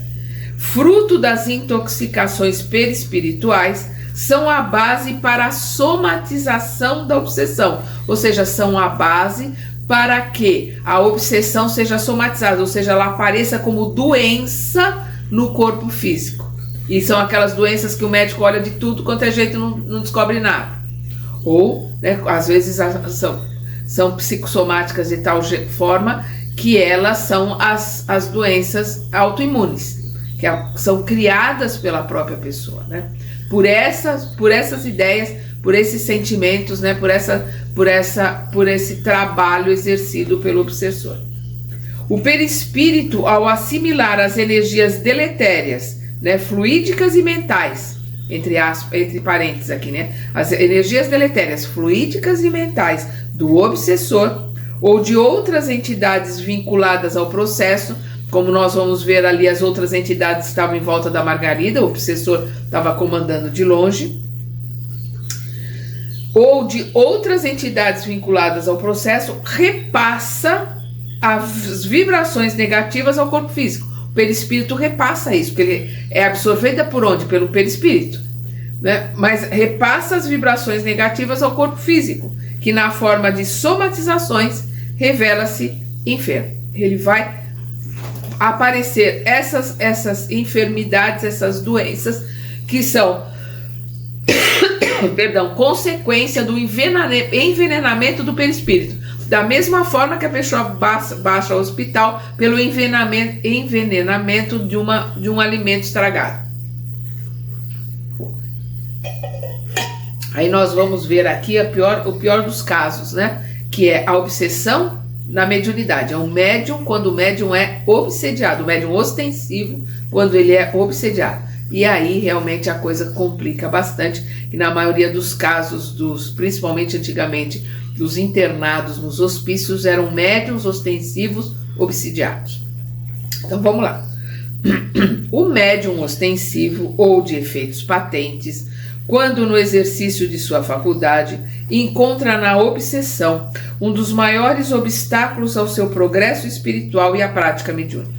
fruto das intoxicações perispirituais, são a base para a somatização da obsessão, ou seja, são a base para que a obsessão seja somatizada, ou seja, ela apareça como doença no corpo físico. E são aquelas doenças que o médico olha de tudo quanto é jeito e não descobre nada. Ou, né, às vezes são psicossomáticas de tal forma que elas são as doenças autoimunes, que são criadas pela própria pessoa, né? Por essas ideias, por esses sentimentos, né? por esse trabalho exercido pelo obsessor. O perispírito, ao assimilar as energias deletérias, né, fluídicas e mentais, entre parênteses aqui, né, as energias deletérias fluídicas e mentais do obsessor ou de outras entidades vinculadas ao processo, como nós vamos ver ali, as outras entidades estavam em volta da Margarida, o obsessor estava comandando de longe, ou de outras entidades vinculadas ao processo, repassa as vibrações negativas ao corpo físico. O perispírito repassa isso, porque ele é absorvida por onde? Pelo perispírito, né? Mas repassa as vibrações negativas ao corpo físico, que na forma de somatizações revela-se enfermo. Ele vai aparecer essas enfermidades, essas doenças que são consequência do envenenamento do perispírito. Da mesma forma que a pessoa baixa ao hospital pelo envenenamento de um alimento estragado. Aí nós vamos ver aqui o pior dos casos, né? Que é a obsessão na mediunidade. É um médium quando o médium é obsediado, o médium ostensivo quando ele é obsediado. E aí realmente a coisa complica bastante, que na maioria dos casos, principalmente antigamente, dos internados nos hospícios, eram médiuns ostensivos obsidiados. Então vamos lá. O médium ostensivo ou de efeitos patentes, quando no exercício de sua faculdade, encontra na obsessão um dos maiores obstáculos ao seu progresso espiritual e à prática mediúnica.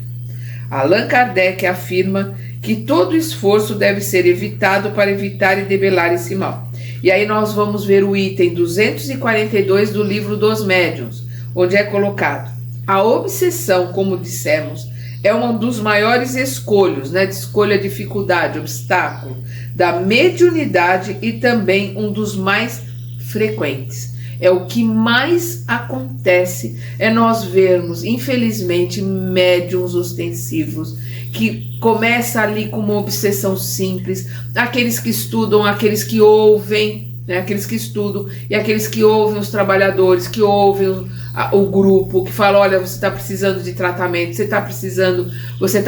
Allan Kardec afirma que todo esforço deve ser evitado para evitar e debelar esse mal. E aí nós vamos ver o item 242 do livro dos médiuns, onde é colocado: a obsessão, como dissemos, é um dos maiores escolhos, né, de escolha, dificuldade, obstáculo da mediunidade e também um dos mais frequentes. É o que mais acontece, é nós vermos, infelizmente, médiuns ostensivos que começa ali com uma obsessão simples, aqueles que estudam, aqueles que ouvem, né, aqueles que estudam e aqueles que ouvem os trabalhadores, que ouvem o grupo, que fala: olha, você está precisando de tratamento, você está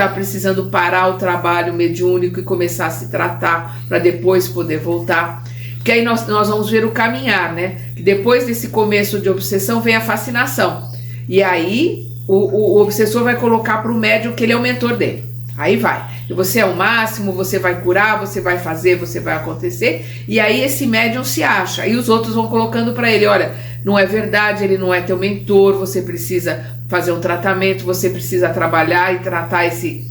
precisando parar o trabalho mediúnico e começar a se tratar para depois poder voltar. Que aí nós vamos ver o caminhar, né? Que depois desse começo de obsessão vem a fascinação. E aí o obsessor vai colocar para o médium que ele é o mentor dele. Aí vai. E você é o máximo, você vai curar, você vai fazer, você vai acontecer. E aí esse médium se acha. E os outros vão colocando para ele: olha, não é verdade, ele não é teu mentor, você precisa fazer um tratamento, você precisa trabalhar e tratar esse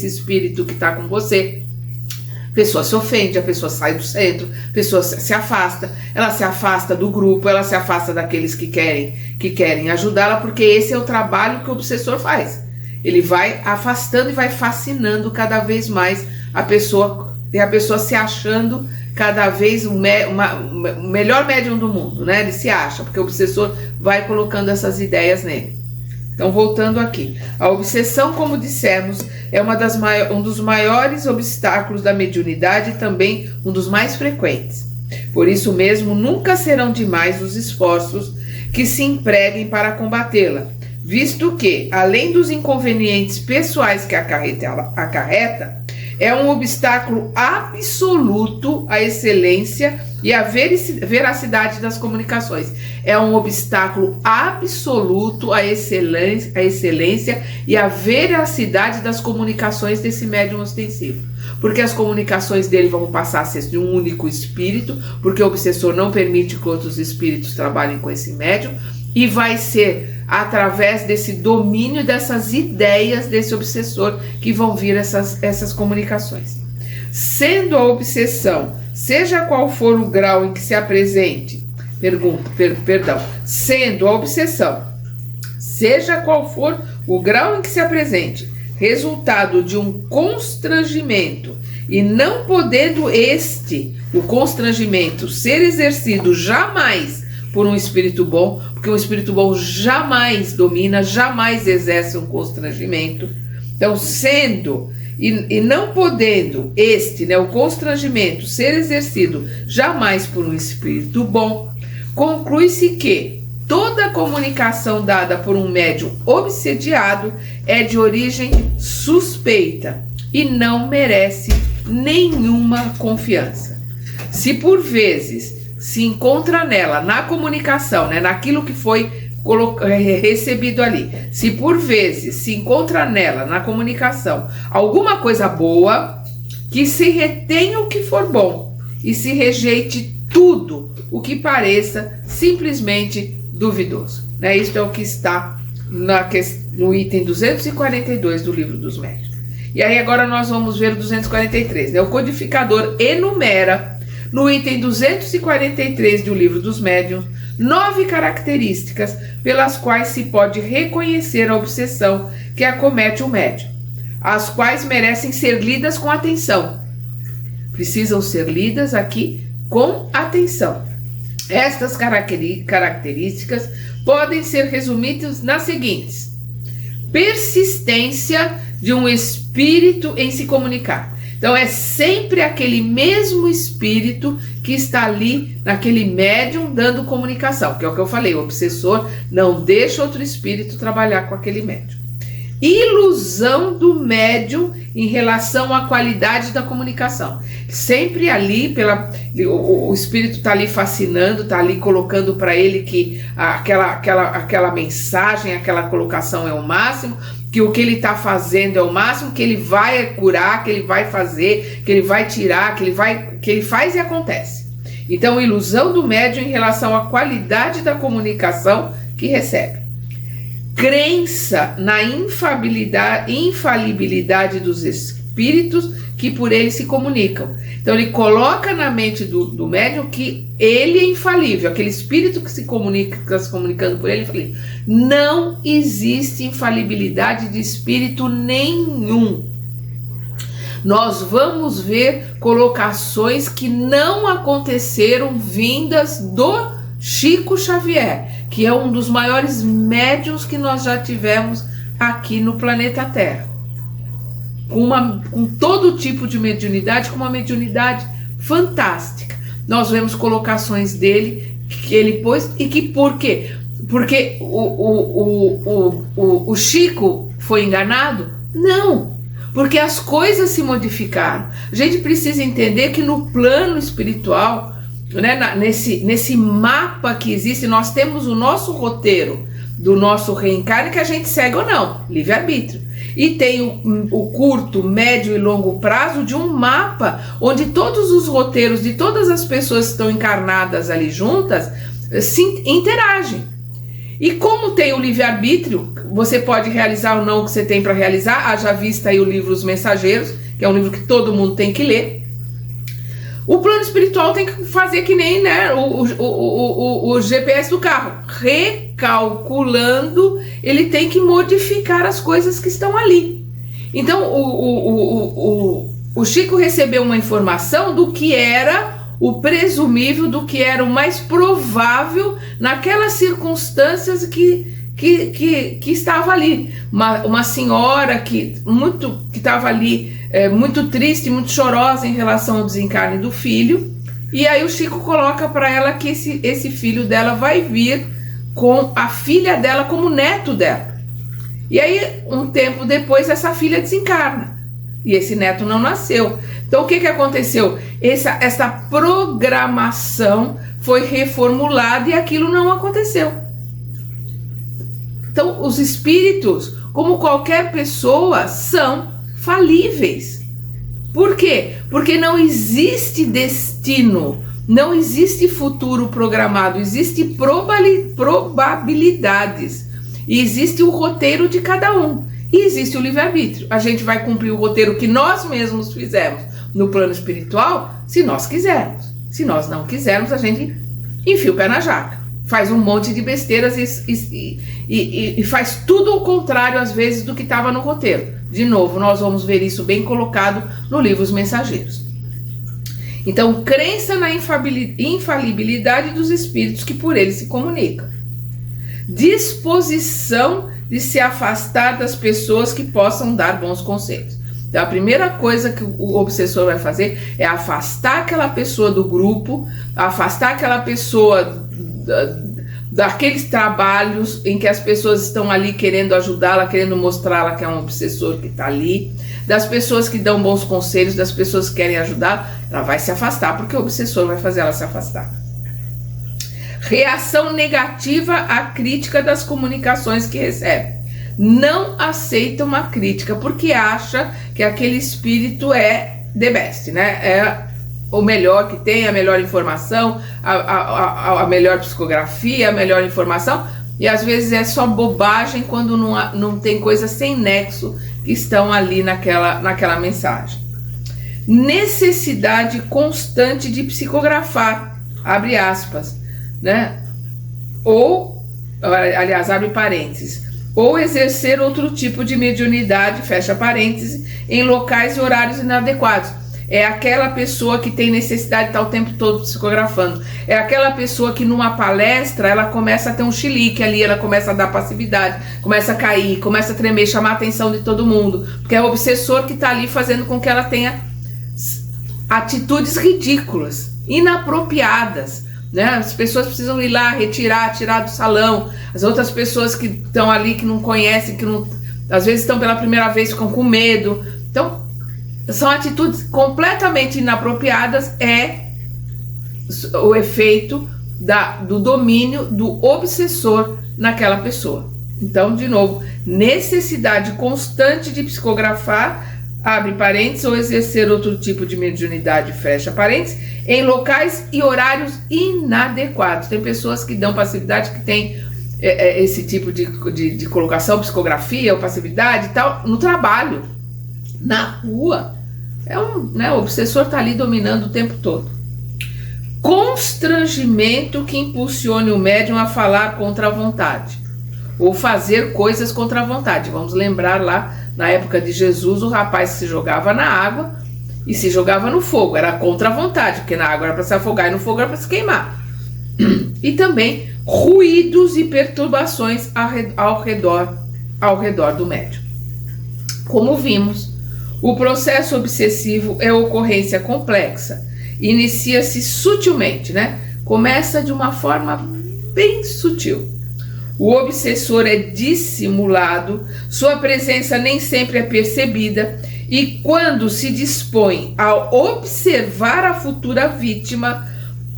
espírito que está com você. A pessoa se ofende, a pessoa sai do centro, a pessoa se afasta, ela se afasta do grupo, ela se afasta daqueles que querem ajudá-la, porque esse é o trabalho que o obsessor faz. Ele vai afastando e vai fascinando cada vez mais a pessoa, e a pessoa se achando cada vez o melhor médium do mundo, né? Ele se acha, porque o obsessor vai colocando essas ideias nele. Então, voltando aqui, a obsessão, como dissemos, é um dos maiores obstáculos da mediunidade e também um dos mais frequentes. Por isso mesmo, nunca serão demais os esforços que se empreguem para combatê-la, visto que, além dos inconvenientes pessoais que acarreta, é um obstáculo absoluto à excelência e à veracidade das comunicações. É um obstáculo absoluto à excelência e à veracidade das comunicações desse médium ostensivo. Porque as comunicações dele vão passar a ser de um único espírito, porque o obsessor não permite que outros espíritos trabalhem com esse médium, e vai ser através desse domínio dessas ideias desse obsessor que vão vir essas comunicações. Sendo a obsessão, seja qual for o grau em que se apresente, sendo a obsessão, seja qual for o grau em que se apresente, resultado de um constrangimento, e não podendo o constrangimento, ser exercido jamais por um espírito bom, porque um espírito bom jamais domina, jamais exerce um constrangimento. Então, sendo e não podendo o constrangimento ser exercido jamais por um espírito bom, conclui-se que toda comunicação dada por um médium obsediado é de origem suspeita e não merece nenhuma confiança. Se por vezes se encontra nela, na comunicação, naquilo que foi recebido ali, se por vezes se encontra nela, na comunicação, alguma coisa boa, que se retenha o que for bom e se rejeite tudo o que pareça simplesmente duvidoso. Isto é o que está no item 242 do Livro dos Médiuns. E aí agora nós vamos ver o 243. O codificador enumera no item 243 do Livro dos Médiuns 9 características pelas quais se pode reconhecer a obsessão que acomete o médium, as quais merecem ser lidas com atenção. Precisam ser lidas aqui com atenção. Estas características podem ser resumidas nas seguintes: persistência de um espírito em se comunicar. Então é sempre aquele mesmo espírito que está ali naquele médium dando comunicação, que é o que eu falei, o obsessor não deixa outro espírito trabalhar com aquele médium. Ilusão do médium em relação à qualidade da comunicação. Sempre ali, o espírito está ali fascinando, está ali colocando para ele que aquela mensagem, aquela colocação é o máximo, que o que ele está fazendo é o máximo, que ele vai curar, que ele vai fazer, que ele vai tirar, que ele faz e acontece. Então, ilusão do médium em relação à qualidade da comunicação que recebe. Crença na infalibilidade dos espíritos que por ele se comunicam. Então, ele coloca na mente do médium que ele é infalível, aquele espírito que se comunicando por ele é infalível. Não existe infalibilidade de espírito nenhum. Nós vamos ver colocações que não aconteceram vindas do Chico Xavier, que é um dos maiores médiuns que nós já tivemos aqui no planeta Terra. Com todo tipo de mediunidade, com uma mediunidade fantástica. Nós vemos colocações dele que ele pôs e que por quê? Porque o Chico foi enganado? Não, porque as coisas se modificaram. A gente precisa entender que no plano espiritual, nesse mapa que existe, nós temos o nosso roteiro do nosso reencarne que a gente segue ou não, livre-arbítrio. E tem o curto, médio e longo prazo de um mapa onde todos os roteiros de todas as pessoas que estão encarnadas ali juntas se interagem. E como tem o livre-arbítrio, você pode realizar ou não o que você tem para realizar. Haja vista aí o livro Os Mensageiros, que é um livro que todo mundo tem que ler. O plano espiritual tem que fazer que nem o GPS do carro, recalculando, ele tem que modificar as coisas que estão ali. Então o Chico recebeu uma informação do que era o presumível, do que era o mais provável naquelas circunstâncias que que estava ali. Uma senhora que estava ali muito triste, muito chorosa em relação ao desencarne do filho. E aí o Chico coloca para ela que esse filho dela vai vir com a filha dela como neto dela. E aí, um tempo depois, essa filha desencarna. E esse neto não nasceu. Então, o que aconteceu? Essa programação foi reformulada e aquilo não aconteceu. Então, os espíritos, como qualquer pessoa, são falíveis. Por quê? Porque não existe destino, não existe futuro programado, existe probabilidades. E existe o roteiro de cada um. E existe o livre-arbítrio. A gente vai cumprir o roteiro que nós mesmos fizemos no plano espiritual, se nós quisermos. Se nós não quisermos, a gente enfia o pé na jaca. Faz um monte de besteiras e faz tudo o contrário, às vezes, do que estava no roteiro. De novo, nós vamos ver isso bem colocado no livro Os Mensageiros. Então, crença na infalibilidade dos espíritos que por eles se comunicam. Disposição de se afastar das pessoas que possam dar bons conselhos. Então, a primeira coisa que o obsessor vai fazer é afastar aquela pessoa do grupo, afastar aquela pessoa daqueles trabalhos em que as pessoas estão ali querendo ajudá-la, querendo mostrá-la que é um obsessor que está ali, das pessoas que dão bons conselhos, das pessoas que querem ajudar, ela vai se afastar, porque o obsessor vai fazer ela se afastar. Reação negativa à crítica das comunicações que recebe. Não aceita uma crítica porque acha que aquele espírito é the best, né? É o melhor que tem, a melhor informação, a melhor psicografia, a melhor informação. E às vezes é só bobagem quando não tem coisas sem nexo que estão ali naquela mensagem. Necessidade constante de psicografar, abre aspas, né? Ou, aliás, abre parênteses, ou exercer outro tipo de mediunidade, fecha parênteses, em locais e horários inadequados. É aquela pessoa que tem necessidade de estar o tempo todo psicografando. É aquela pessoa que numa palestra ela começa a ter um chilique ali, ela começa a dar passividade, começa a cair, começa a tremer, chamar a atenção de todo mundo, porque é o obsessor que está ali fazendo com que ela tenha atitudes ridículas, inapropriadas. Né? As pessoas precisam ir lá, tirar do salão. As outras pessoas que estão ali, que não conhecem, que não, às vezes estão pela primeira vez, ficam com medo. Então, são atitudes completamente inapropriadas, é o efeito do domínio do obsessor naquela pessoa. Então, de novo, necessidade constante de psicografar, abre parênteses, ou exercer outro tipo de mediunidade, fecha parênteses, em locais e horários inadequados. Tem pessoas que dão passividade, que tem esse tipo de colocação, psicografia ou passividade e tal, no trabalho, na rua. O obsessor está ali dominando o tempo todo. Constrangimento que impulsione o médium a falar contra a vontade, ou fazer coisas contra a vontade. Vamos lembrar lá, na época de Jesus, o rapaz se jogava na água e se jogava no fogo. Era contra a vontade, porque na água era para se afogar e no fogo era para se queimar. E também ruídos e perturbações ao redor do médium. Como vimos, o processo obsessivo é ocorrência complexa. Inicia-se sutilmente, né? Começa de uma forma bem sutil. O obsessor é dissimulado, sua presença nem sempre é percebida, e quando se dispõe a observar a futura vítima,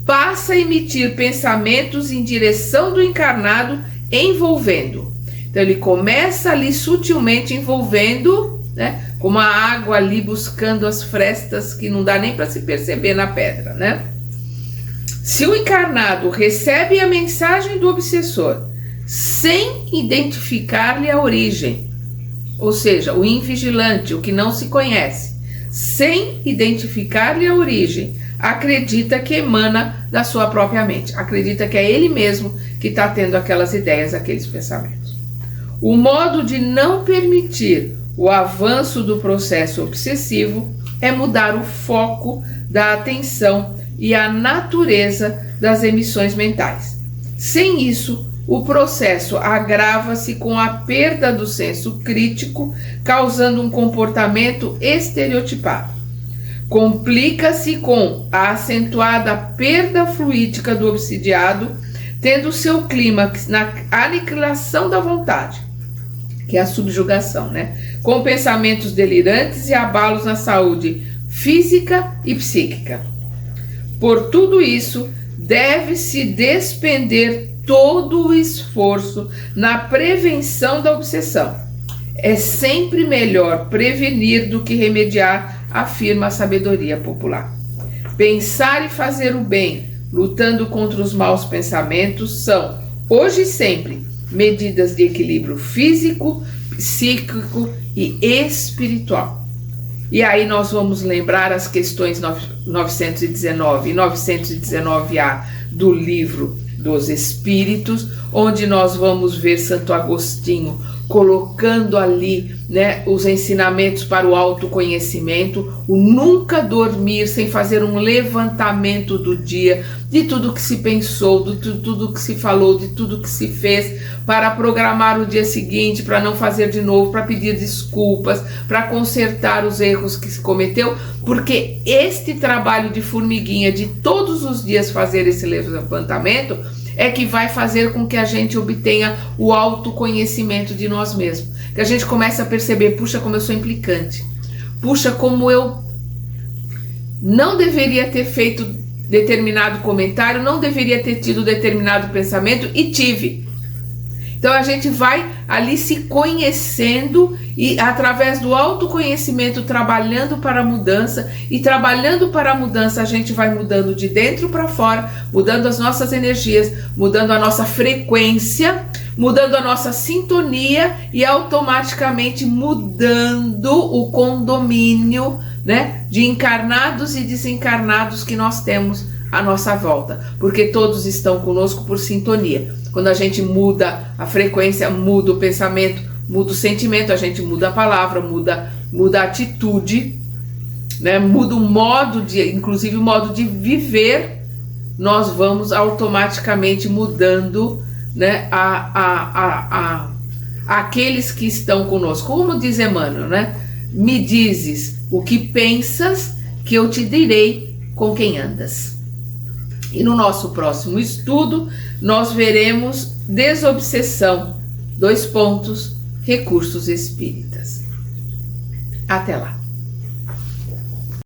passa a emitir pensamentos em direção do encarnado, envolvendo. Então ele começa ali sutilmente envolvendo, né, como a água ali buscando as frestas que não dá nem para se perceber na pedra, né? Se o encarnado recebe a mensagem do obsessor sem identificar-lhe a origem, ou seja, o invigilante, o que não se conhece, sem identificar-lhe a origem, acredita que emana da sua própria mente, acredita que é ele mesmo que está tendo aquelas ideias, aqueles pensamentos. O modo de não permitir o avanço do processo obsessivo é mudar o foco da atenção e a natureza das emissões mentais. Sem isso, o processo agrava-se com a perda do senso crítico, causando um comportamento estereotipado. Complica-se com a acentuada perda fluídica do obsidiado, tendo seu clímax na aniquilação da vontade, que é a subjugação, né? Com pensamentos delirantes e abalos na saúde física e psíquica. Por tudo isso, deve-se despender todo o esforço na prevenção da obsessão. É sempre melhor prevenir do que remediar, afirma a sabedoria popular. Pensar e fazer o bem, lutando contra os maus pensamentos, são, hoje e sempre, medidas de equilíbrio físico, psíquico e espiritual. E aí nós vamos lembrar as questões 919 e 919A do livro dos Espíritos, onde nós vamos ver Santo Agostinho colocando ali, né, os ensinamentos para o autoconhecimento, o nunca dormir sem fazer um levantamento do dia, de tudo que se pensou, de tudo que se falou, de tudo que se fez, para programar o dia seguinte, para não fazer de novo, para pedir desculpas, para consertar os erros que se cometeu, porque este trabalho de formiguinha, de todos os dias fazer esse levantamento, é que vai fazer com que a gente obtenha o autoconhecimento de nós mesmos. Que a gente comece a perceber, puxa, como eu sou implicante. Puxa, como eu não deveria ter feito determinado comentário, não deveria ter tido determinado pensamento e tive. Então a gente vai ali se conhecendo e através do autoconhecimento trabalhando para a mudança, e trabalhando para a mudança a gente vai mudando de dentro para fora, mudando as nossas energias, mudando a nossa frequência, mudando a nossa sintonia e automaticamente mudando o condomínio, né, de encarnados e desencarnados que nós temos à nossa volta, porque todos estão conosco por sintonia. Quando a gente muda a frequência, muda o pensamento, muda o sentimento, a gente muda a palavra, muda a atitude, né? Muda o modo de, inclusive o modo de viver, nós vamos automaticamente mudando, né, aqueles que estão conosco. Como diz Emmanuel, né? Me dizes o que pensas, que eu te direi com quem andas. E no nosso próximo estudo, nós veremos desobsessão, recursos espíritas. Até lá!